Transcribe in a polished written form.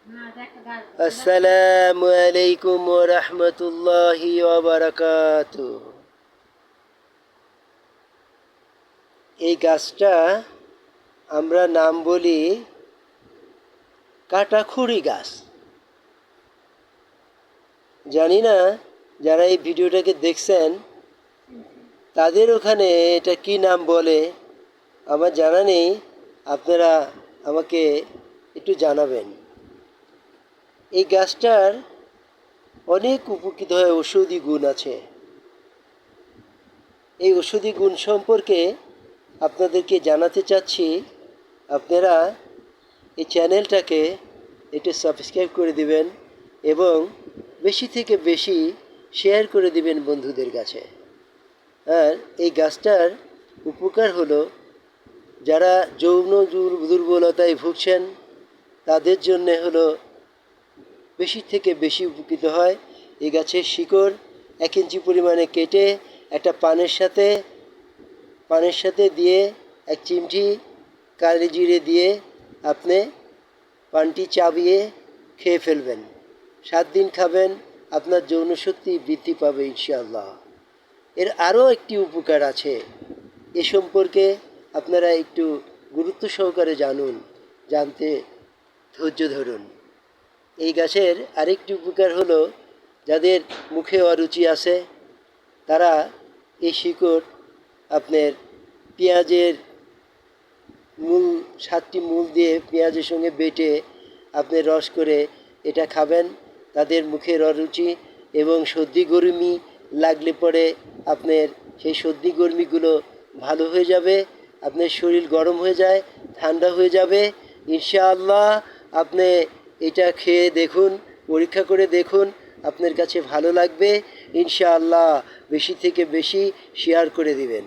আসসালামু আলাইকুম ওয়া রাহমাতুল্লাহি ওয়া বারাকাতুহু। এই গাছটা আমরা নাম বলি কাটাখুরি গাছ। জানি না যারা এই ভিডিওটাকে দেখছেন তাদের ওখানে এটা কি নাম বলে আমার জানা নেই, আপনারা আমাকে একটু জানাবেন। এই গাছটার অনেক উপকৃত হয়, ঔষধি গুণ আছে। এই ঔষধি গুণ সম্পর্কে আপনাদেরকে জানাতে চাচ্ছি। আপনারা এই চ্যানেলটাকে একটু সাবস্ক্রাইব করে দিবেন এবং বেশি থেকে বেশি শেয়ার করে দিবেন বন্ধুদের কাছে। আর এই গাছটার উপকার হলো, যারা যৌন দুর্বলতায় ভুগছেন তাদের জন্যে হলো বেশি থেকে বেশি উপকৃত হয়। এই গাছের শিকড় 1 ইঞ্চি পরিমাণে কেটে একটা পানের সাথে দিয়ে 1 চিমটি কালি জিরে দিয়ে আপনি পানটি চাবিয়ে খেয়ে ফেলবেন। 7 দিন খাবেন, আপনার যৌন শক্তি বৃদ্ধি পাবে ইনশাআল্লাহ। এর আরও একটি উপকার আছে, এ সম্পর্কে আপনারা একটু গুরুত্ব সহকারে জানতে ধৈর্য ধরুন। এই গাছের আরেকটি উপকার হলো, যাদের মুখে অরুচি আছে তারা এই শিকড় আপনার পেঁয়াজের 7টি মূল দিয়ে পেঁয়াজের সঙ্গে বেটে আপনি রস করে এটা খাবেন। তাদের মুখের অরুচি এবং সর্দি গরমি লাগলে পরে আপনার সেই সর্দি গরমিগুলো ভালো হয়ে যাবে। আপনার শরীর গরম হয়ে যায়, ঠান্ডা হয়ে যাবে ইনশাআল্লাহ। আপনি এটা খেয়ে দেখুন, পরীক্ষা করে দেখুন, আপনার কাছে ভালো লাগবে ইনশাআল্লাহ। বেশি থেকে বেশি শেয়ার করে দিবেন।